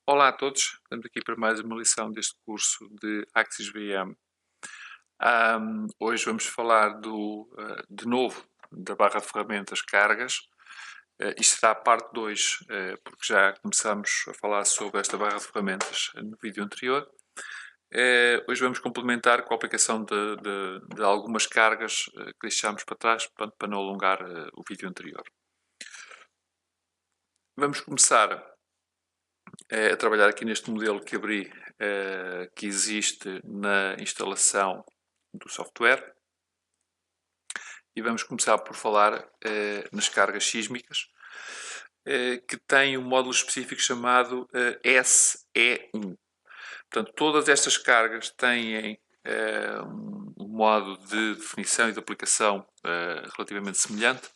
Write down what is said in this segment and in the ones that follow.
Olá a todos, estamos aqui para mais uma lição deste curso de Axis VM. Hoje vamos falar de novo da barra de ferramentas cargas. Isto será a parte 2, porque já começamos a falar sobre esta barra de ferramentas no vídeo anterior. Hoje vamos complementar com a aplicação de algumas cargas que deixámos para trás, portanto, para não alongar o vídeo anterior. Vamos começar a trabalhar aqui neste modelo que abri, que existe na instalação do software. E vamos começar por falar nas cargas sísmicas, que tem um módulo específico chamado SE1. Portanto, todas estas cargas têm um modo de definição e de aplicação relativamente semelhante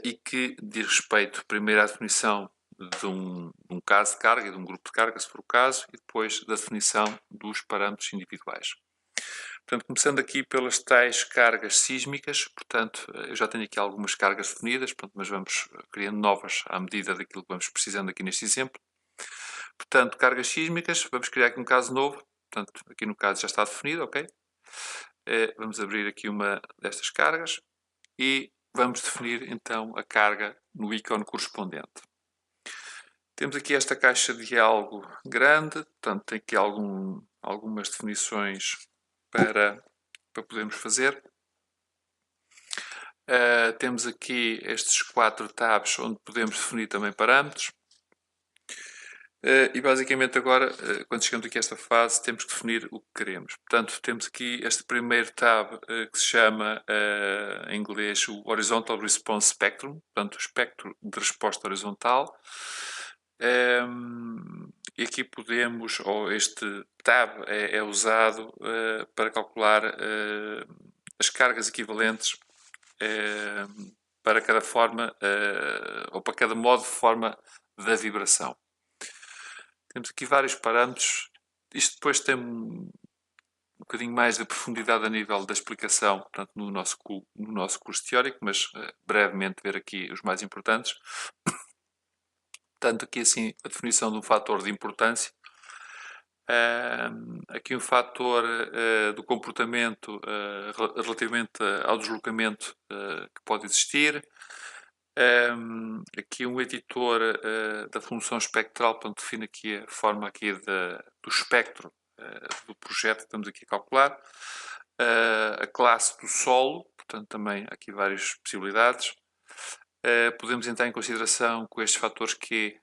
e que diz respeito primeiro à definição de um caso de carga e de um grupo de carga, se for o caso, e depois da definição dos parâmetros individuais. Portanto, começando aqui pelas tais cargas sísmicas, portanto, eu já tenho aqui algumas cargas definidas, mas vamos criando novas à medida daquilo que vamos precisando aqui neste exemplo. Portanto, cargas sísmicas, vamos criar aqui um caso novo, portanto, aqui no caso já está definido, ok? Vamos abrir aqui uma destas cargas e vamos definir então a carga no ícone correspondente. Temos aqui esta caixa de diálogo grande, portanto tem aqui algumas definições para podermos fazer. Temos aqui estes 4 tabs onde podemos definir também parâmetros. E basicamente agora, quando chegamos aqui a esta fase, temos que definir o que queremos. Portanto, temos aqui este primeiro tab que se chama, em inglês, o Horizontal Response Spectrum, portanto, o espectro de resposta horizontal. E aqui podemos, ou este tab é usado para calcular as cargas equivalentes para cada forma, ou para cada modo de forma da vibração. Temos aqui vários parâmetros. Isto depois tem um bocadinho mais de profundidade a nível da explicação, portanto, no nosso curso teórico, mas brevemente ver aqui os mais importantes. Portanto, aqui assim a definição de um fator de importância. Aqui um fator do comportamento relativamente ao deslocamento que pode existir. Aqui um editor da função espectral, portanto, define aqui a forma aqui do espectro do projeto que estamos aqui a calcular. A classe do solo, portanto, também há aqui várias possibilidades. Podemos entrar em consideração com estes fatores Q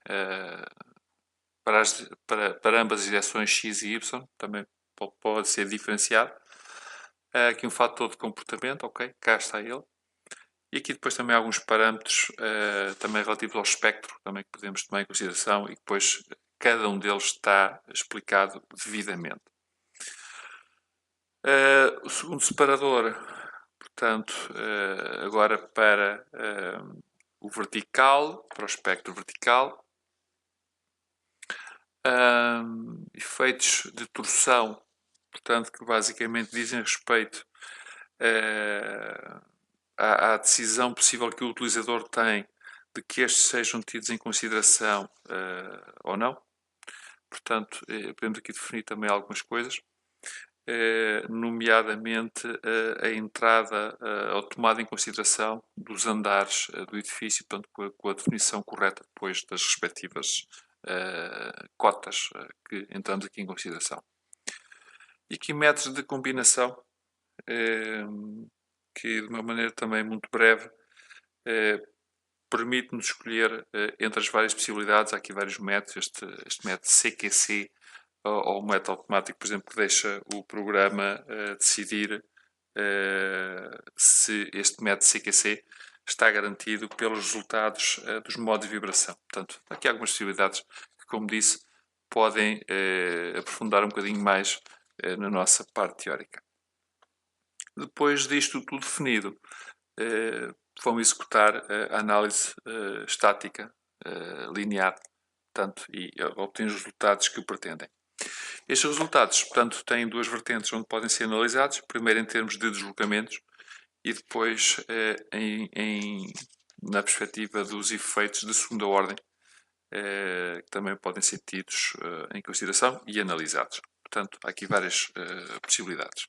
para ambas as direções X e Y, também pode ser diferenciado. Aqui um fator de comportamento, ok, cá está ele. E aqui depois também alguns parâmetros também relativos ao espectro, também que podemos tomar em consideração e depois cada um deles está explicado devidamente. O segundo separador, portanto, agora para o vertical, para o espectro vertical. Efeitos de torção, portanto, que basicamente dizem respeito à decisão possível que o utilizador tem de que estes sejam tidos em consideração ou não. Portanto, podemos aqui definir também algumas coisas, nomeadamente a entrada ou tomada em consideração dos andares do edifício, portanto, com a definição correta depois das respectivas cotas que entramos aqui em consideração. E aqui métodos de combinação, que de uma maneira também muito breve permite-nos escolher entre as várias possibilidades. Há aqui vários métodos, este método CQC ou o método automático, por exemplo, que deixa o programa decidir se este método CQC está garantido pelos resultados dos modos de vibração. Portanto, aqui há algumas possibilidades que, como disse, podem aprofundar um bocadinho mais na nossa parte teórica. Depois disto tudo definido, vão executar a análise estática linear, portanto, e obtêm os resultados que o pretendem. Estes resultados, portanto, têm duas vertentes onde podem ser analisados. Primeiro em termos de deslocamentos e depois na perspectiva dos efeitos de segunda ordem que também podem ser tidos em consideração e analisados. Portanto, há aqui várias possibilidades.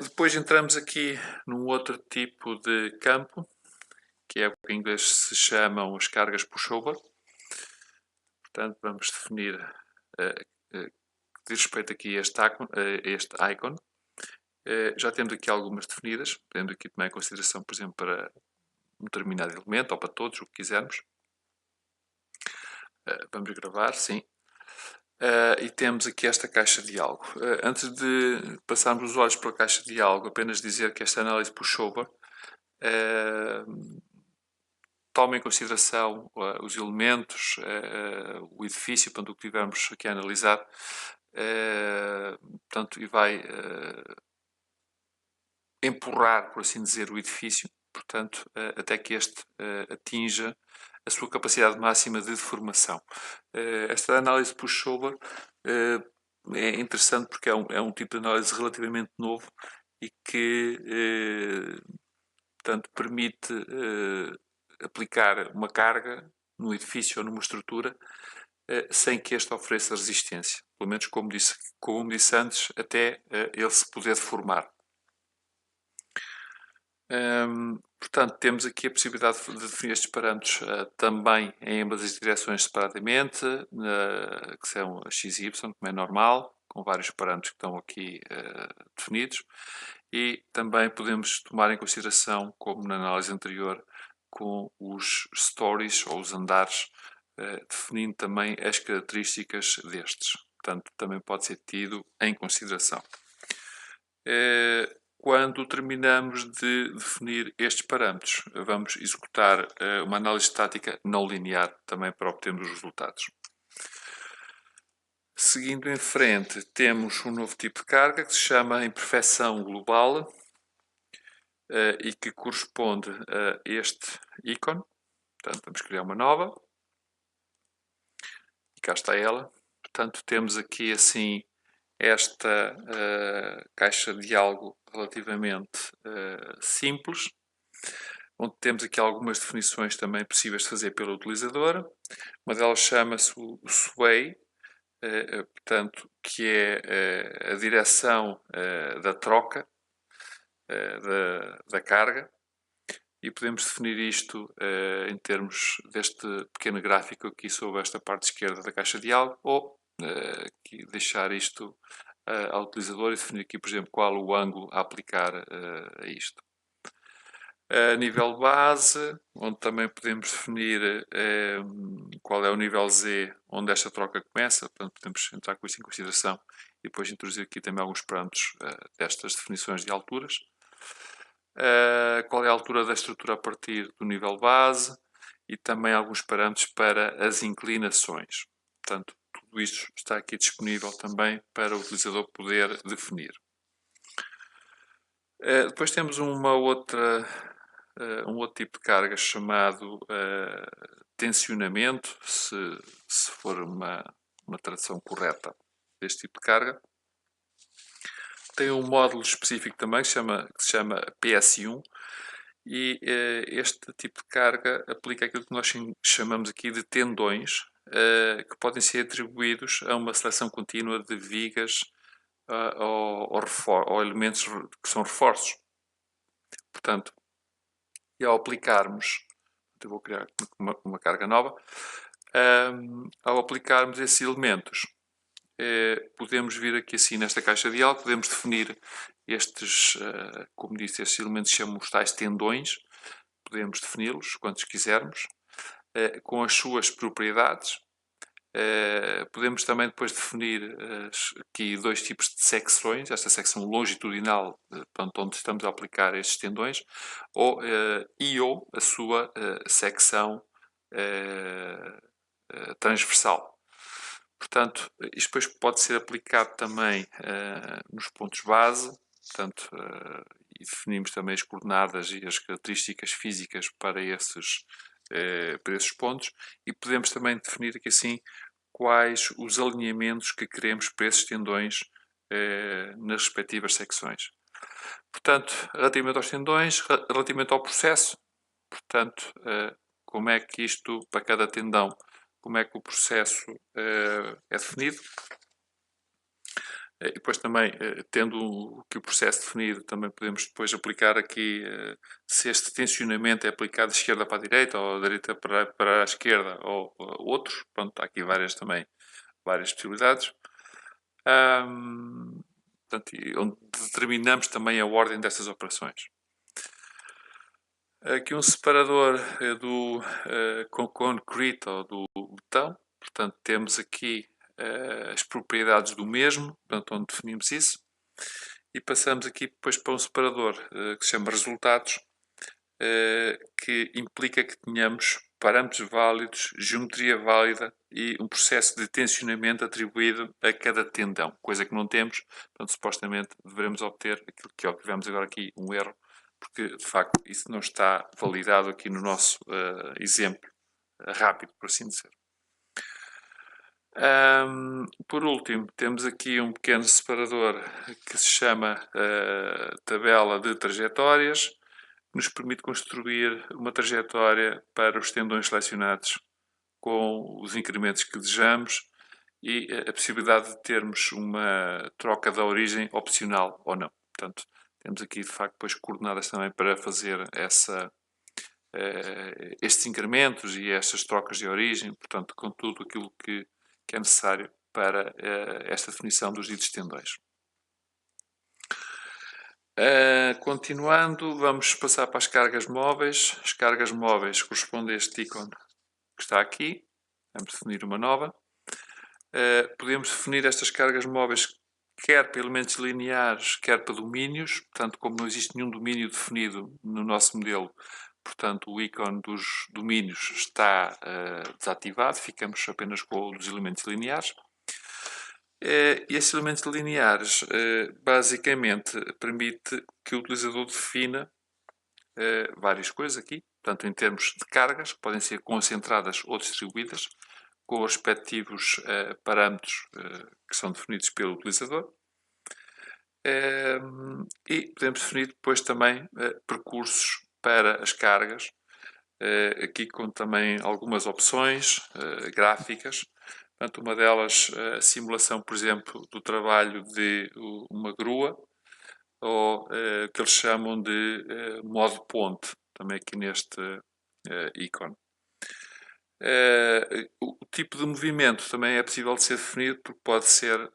Depois entramos aqui num outro tipo de campo, que é o que em inglês se chamam as cargas pushover. Portanto, vamos definir que diz respeito aqui a este icon. Já temos aqui algumas definidas. Temos aqui também em consideração, por exemplo, para um determinado elemento ou para todos, o que quisermos. Vamos gravar, sim. E temos aqui esta caixa de diálogo. Antes de passarmos os olhos pela caixa de diálogo, apenas dizer que esta análise pushover toma em consideração os elementos, o edifício, portanto, o que tivermos aqui a analisar, portanto, e vai empurrar, por assim dizer, o edifício, portanto, até que este atinja a sua capacidade máxima de deformação. Esta análise pushover é interessante porque é um tipo de análise relativamente novo e que, portanto, permite aplicar uma carga num edifício ou numa estrutura sem que este ofereça resistência. Pelo menos, como disse antes, até ele se poder deformar. Portanto, temos aqui a possibilidade de definir estes parâmetros também em ambas as direções separadamente, que são a x e y, como é normal, com vários parâmetros que estão aqui definidos. E também podemos tomar em consideração, como na análise anterior, com os stories ou os andares, definindo também as características destes. Portanto, também pode ser tido em consideração. Quando terminamos de definir estes parâmetros, vamos executar uma análise estática não linear também para obtermos os resultados. Seguindo em frente, temos um novo tipo de carga que se chama imperfeição global e que corresponde a este ícone. Portanto, vamos criar uma nova. E cá está ela. Portanto, temos aqui assim esta caixa de diálogo relativamente simples, onde temos aqui algumas definições também possíveis de fazer pela utilizadora. Uma delas chama-se o sway, portanto, que é a direção da troca da carga, e podemos definir isto em termos deste pequeno gráfico aqui sobre esta parte esquerda da caixa de diálogo, ou deixar isto ao utilizador e definir aqui, por exemplo, qual o ângulo a aplicar a isto. A nível base, onde também podemos definir qual é o nível Z onde esta troca começa, portanto podemos entrar com isso em consideração e depois introduzir aqui também alguns parâmetros destas definições de alturas. Qual é a altura da estrutura a partir do nível base e também alguns parâmetros para as inclinações. Portanto, tudo isto está aqui disponível também para o utilizador poder definir. Depois temos um outro tipo de carga chamado tensionamento, se for uma tradução correta deste tipo de carga. Tem um módulo específico também que se chama PS1 e este tipo de carga aplica aquilo que nós chamamos aqui de tendões, que podem ser atribuídos a uma seleção contínua de vigas ou elementos que são reforços. Portanto, e ao aplicarmos, eu vou criar uma carga nova, ao aplicarmos esses elementos, podemos vir aqui assim nesta caixa de diálogo, podemos definir estes, como disse, estes elementos chamamos tais tendões, podemos defini-los quantos quisermos, com as suas propriedades. Podemos também depois definir aqui dois tipos de secções, esta secção longitudinal, onde estamos a aplicar estes tendões, ou a sua secção transversal. Portanto, isto depois pode ser aplicado também nos pontos base, portanto, e definimos também as coordenadas e as características físicas para esses pontos, e podemos também definir aqui assim quais os alinhamentos que queremos para esses tendões nas respectivas secções. Portanto, relativamente aos tendões, relativamente ao processo, portanto, como é que isto, para cada tendão, como é que o processo é definido. E depois também, tendo que o processo definido, também podemos depois aplicar aqui se este tensionamento é aplicado de esquerda para a direita ou da direita para a esquerda ou outros. Pronto, há aqui várias possibilidades. Portanto, onde determinamos também a ordem destas operações. Aqui um separador do concrete ou do betão. Portanto, temos aqui as propriedades do mesmo, portanto, onde definimos isso. E passamos aqui depois para um separador que se chama resultados, que implica que tenhamos parâmetros válidos, geometria válida e um processo de tensionamento atribuído a cada tendão, coisa que não temos. Portanto, supostamente devemos obter aquilo que obtivemos agora aqui, um erro, porque de facto isso não está validado aqui no nosso exemplo rápido, por assim dizer. Por último, temos aqui um pequeno separador que se chama tabela de trajetórias, que nos permite construir uma trajetória para os tendões selecionados com os incrementos que desejamos e a possibilidade de termos uma troca da origem opcional ou não. Portanto, temos aqui de facto depois coordenadas também para fazer estes incrementos e estas trocas de origem, portanto, com tudo aquilo que é necessário para esta definição dos ditos tendões. Continuando, vamos passar para as cargas móveis. As cargas móveis correspondem a este ícone que está aqui. Vamos definir uma nova. Podemos definir estas cargas móveis quer para elementos lineares, quer para domínios. Portanto, como não existe nenhum domínio definido no nosso modelo, portanto, o ícone dos domínios está desativado. Ficamos apenas com os elementos lineares. E esses elementos lineares basicamente permite que o utilizador defina várias coisas aqui, portanto em termos de cargas, que podem ser concentradas ou distribuídas, com os respectivos parâmetros que são definidos pelo utilizador. E podemos definir depois também percursos para as cargas, aqui com também algumas opções gráficas. Portanto, uma delas, a simulação, por exemplo, do trabalho de uma grua, ou o que eles chamam de modo ponte, também aqui neste ícone. O tipo de movimento também é possível de ser definido, porque pode ser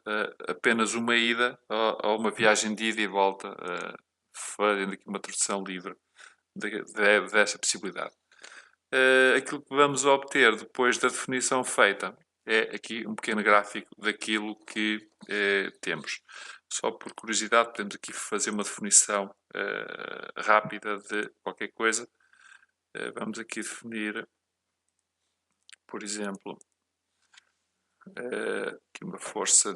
apenas uma ida ou uma viagem de ida e volta, fazendo aqui uma tradução livre desta possibilidade. Aquilo que vamos obter depois da definição feita é aqui um pequeno gráfico daquilo que temos. Só por curiosidade, podemos aqui fazer uma definição rápida de qualquer coisa. Vamos aqui definir, por exemplo, aqui uma força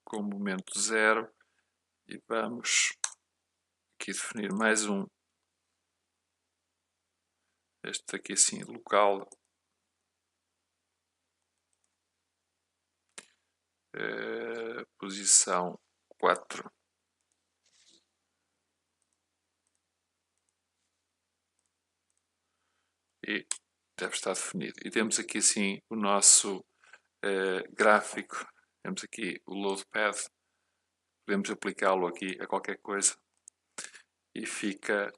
com momento zero e vamos aqui definir mais um. Este aqui assim, local, posição 4. E deve estar definido. E temos aqui assim o nosso gráfico. Temos aqui o loadpad. Podemos aplicá-lo aqui a qualquer coisa. E fica,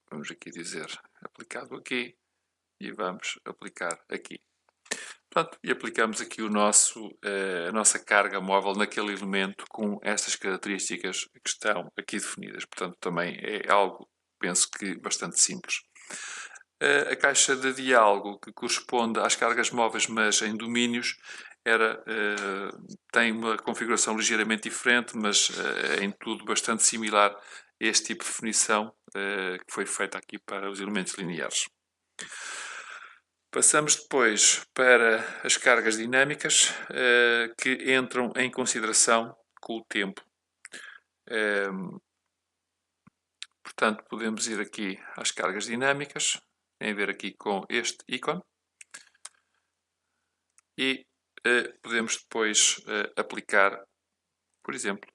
vamos aqui dizer, aplicado aqui. E vamos aplicar aqui. Portanto, e aplicamos aqui a nossa carga móvel naquele elemento com estas características que estão aqui definidas. Portanto, também é algo, penso que, bastante simples. A caixa de diálogo, que corresponde às cargas móveis, mas em domínios, tem uma configuração ligeiramente diferente, mas em tudo bastante similar a este tipo de definição que foi feita aqui para os elementos lineares. Passamos depois para as cargas dinâmicas, que entram em consideração com o tempo. Portanto, podemos ir aqui às cargas dinâmicas, tem a ver aqui com este ícone, e podemos depois aplicar, por exemplo,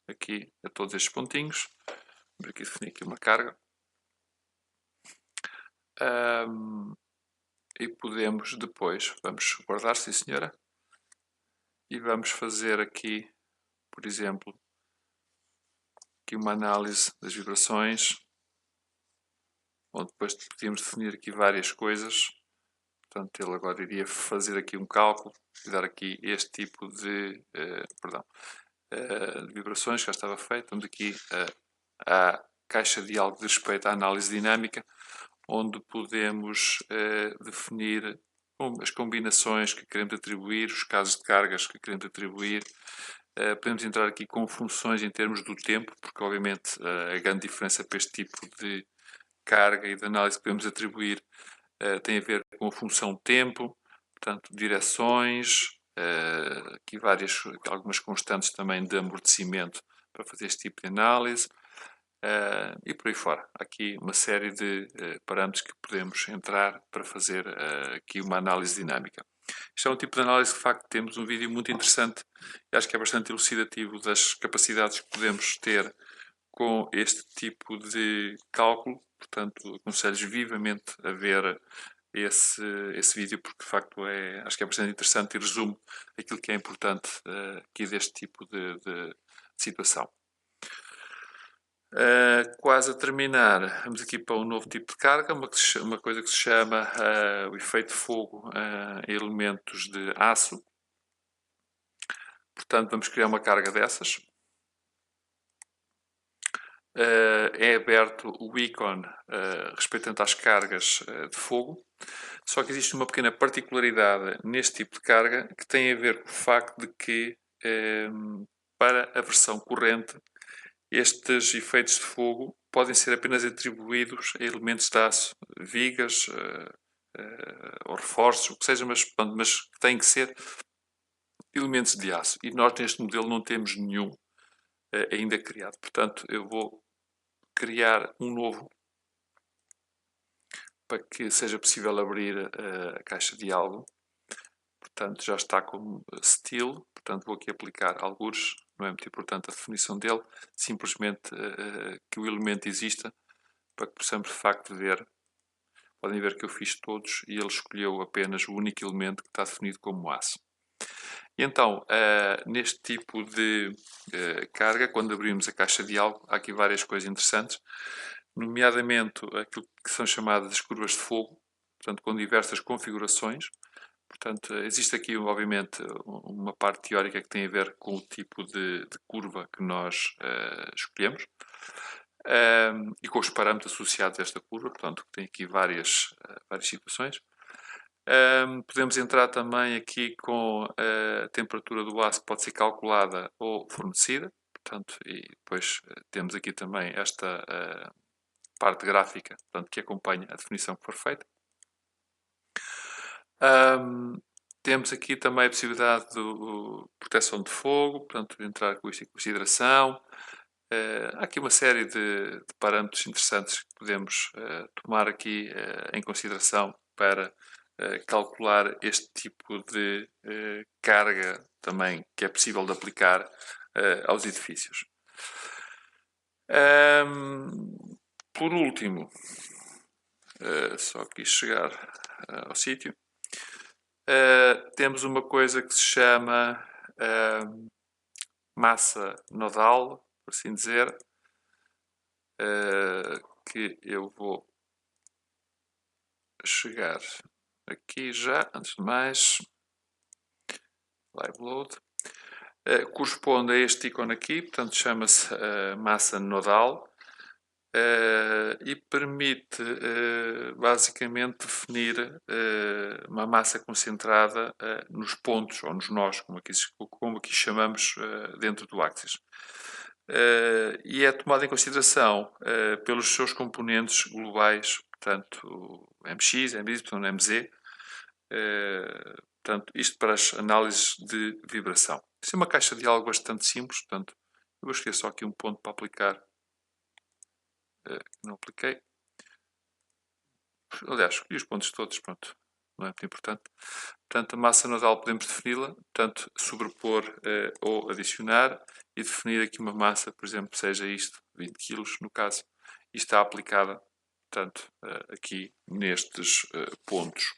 aqui a todos estes pontinhos, Vamos aqui definir aqui uma carga. E podemos depois, vamos guardar, sim senhora, e vamos fazer aqui, por exemplo, aqui uma análise das vibrações, onde depois podíamos definir aqui várias coisas. Portanto, ele agora iria fazer aqui um cálculo e dar aqui este tipo de, de vibrações que já estava feito. Temos aqui a caixa de diálogo de respeito à análise dinâmica, onde podemos definir as combinações que queremos atribuir, os casos de cargas que queremos atribuir. Podemos entrar aqui com funções em termos do tempo, porque obviamente a grande diferença para este tipo de carga e de análise que podemos atribuir tem a ver com a função tempo, portanto, direções, aqui algumas constantes também de amortecimento para fazer este tipo de análise. E por aí fora. Há aqui uma série de parâmetros que podemos entrar para fazer aqui uma análise dinâmica. Isto é um tipo de análise que, de facto, temos um vídeo muito interessante e acho que é bastante elucidativo das capacidades que podemos ter com este tipo de cálculo. Portanto, aconselho-vos vivamente a ver esse vídeo porque, de facto, acho que é bastante interessante e resume aquilo que é importante aqui deste tipo de situação. Quase a terminar, vamos aqui para um novo tipo de carga, uma coisa que se chama o efeito fogo em elementos de aço. Portanto, vamos criar uma carga dessas. É aberto o ícone respeitante às cargas de fogo. Só que existe uma pequena particularidade neste tipo de carga que tem a ver com o facto de que, para a versão corrente, estes efeitos de fogo podem ser apenas atribuídos a elementos de aço, vigas ou reforços, o que seja, mas têm que ser elementos de aço. E nós neste modelo não temos nenhum ainda criado. Portanto, eu vou criar um novo para que seja possível abrir a caixa de diálogo. Portanto, já está como style. Portanto, vou aqui aplicar algures. Não é muito importante a definição dele. Simplesmente que o elemento exista para que possamos de facto ver. Podem ver que eu fiz todos e ele escolheu apenas o único elemento que está definido como aço. E então, neste tipo de carga, quando abrimos a caixa de diálogo, há aqui várias coisas interessantes, nomeadamente aquilo que são chamadas as curvas de fogo, portanto, com diversas configurações. Portanto, existe aqui, obviamente, uma parte teórica que tem a ver com o tipo de curva que nós escolhemos e com os parâmetros associados a esta curva. Portanto, tem aqui várias situações. Podemos entrar também aqui com a temperatura do aço que pode ser calculada ou fornecida. Portanto, e depois temos aqui também esta parte gráfica, portanto, que acompanha a definição que for feita. Temos aqui também a possibilidade de proteção de fogo, portanto, entrar com isto em consideração. Há aqui uma série de parâmetros interessantes que podemos tomar aqui em consideração para calcular este tipo de carga também que é possível de aplicar aos edifícios. Por último, só aqui chegar ao sítio, temos uma coisa que se chama massa nodal, por assim dizer, que eu vou chegar aqui já, antes de mais, live load, corresponde a este ícone aqui, portanto chama-se massa nodal e permite basicamente definir uma massa concentrada nos pontos ou nos nós, como aqui chamamos dentro do Axis. E é tomada em consideração pelos seus componentes globais, portanto, MX, MY, MZ. Portanto, isto para as análises de vibração. Isto é uma caixa de diálogo bastante simples, portanto, eu vou escolher só aqui um ponto para aplicar. Não apliquei. Aliás, escolhi os pontos todos, pronto. não é muito importante. Portanto, a massa nodal podemos defini-la, portanto, sobrepor ou adicionar e definir aqui uma massa, por exemplo, seja isto, 20 kg no caso, e está aplicada, portanto, aqui nestes pontos.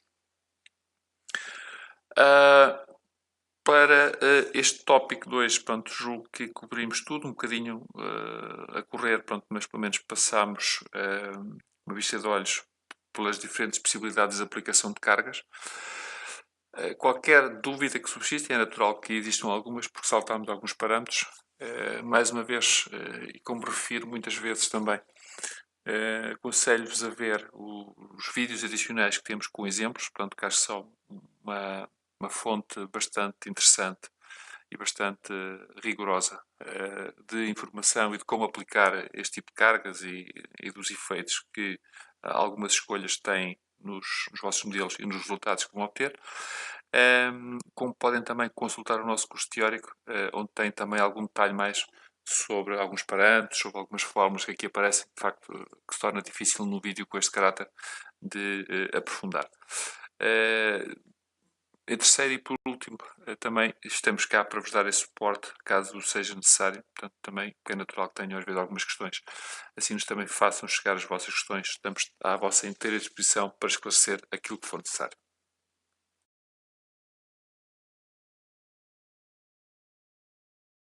Para este tópico 2, pronto, julgo que cobrimos tudo, um bocadinho a correr, pronto, mas pelo menos passamos uma vista de olhos pelas diferentes possibilidades de aplicação de cargas. Qualquer dúvida que subsista, é natural que existam algumas, porque saltámos alguns parâmetros. Mais uma vez, e como refiro muitas vezes também, aconselho-vos a ver os vídeos adicionais que temos com exemplos, portanto, que acho que são uma fonte bastante interessante e bastante rigorosa de informação e de como aplicar este tipo de cargas e dos efeitos que algumas escolhas têm nos vossos modelos e nos resultados que vão obter. Como podem também consultar o nosso curso teórico, onde tem também algum detalhe mais sobre alguns parâmetros, sobre algumas fórmulas que aqui aparecem, de facto, que se torna difícil no vídeo com este caráter de aprofundar. Em terceiro e por último, também estamos cá para vos dar esse suporte, caso seja necessário. Portanto, também, que é natural que tenham às vezes algumas questões. Assim nos também façam chegar as vossas questões. Estamos à vossa inteira disposição para esclarecer aquilo que for necessário.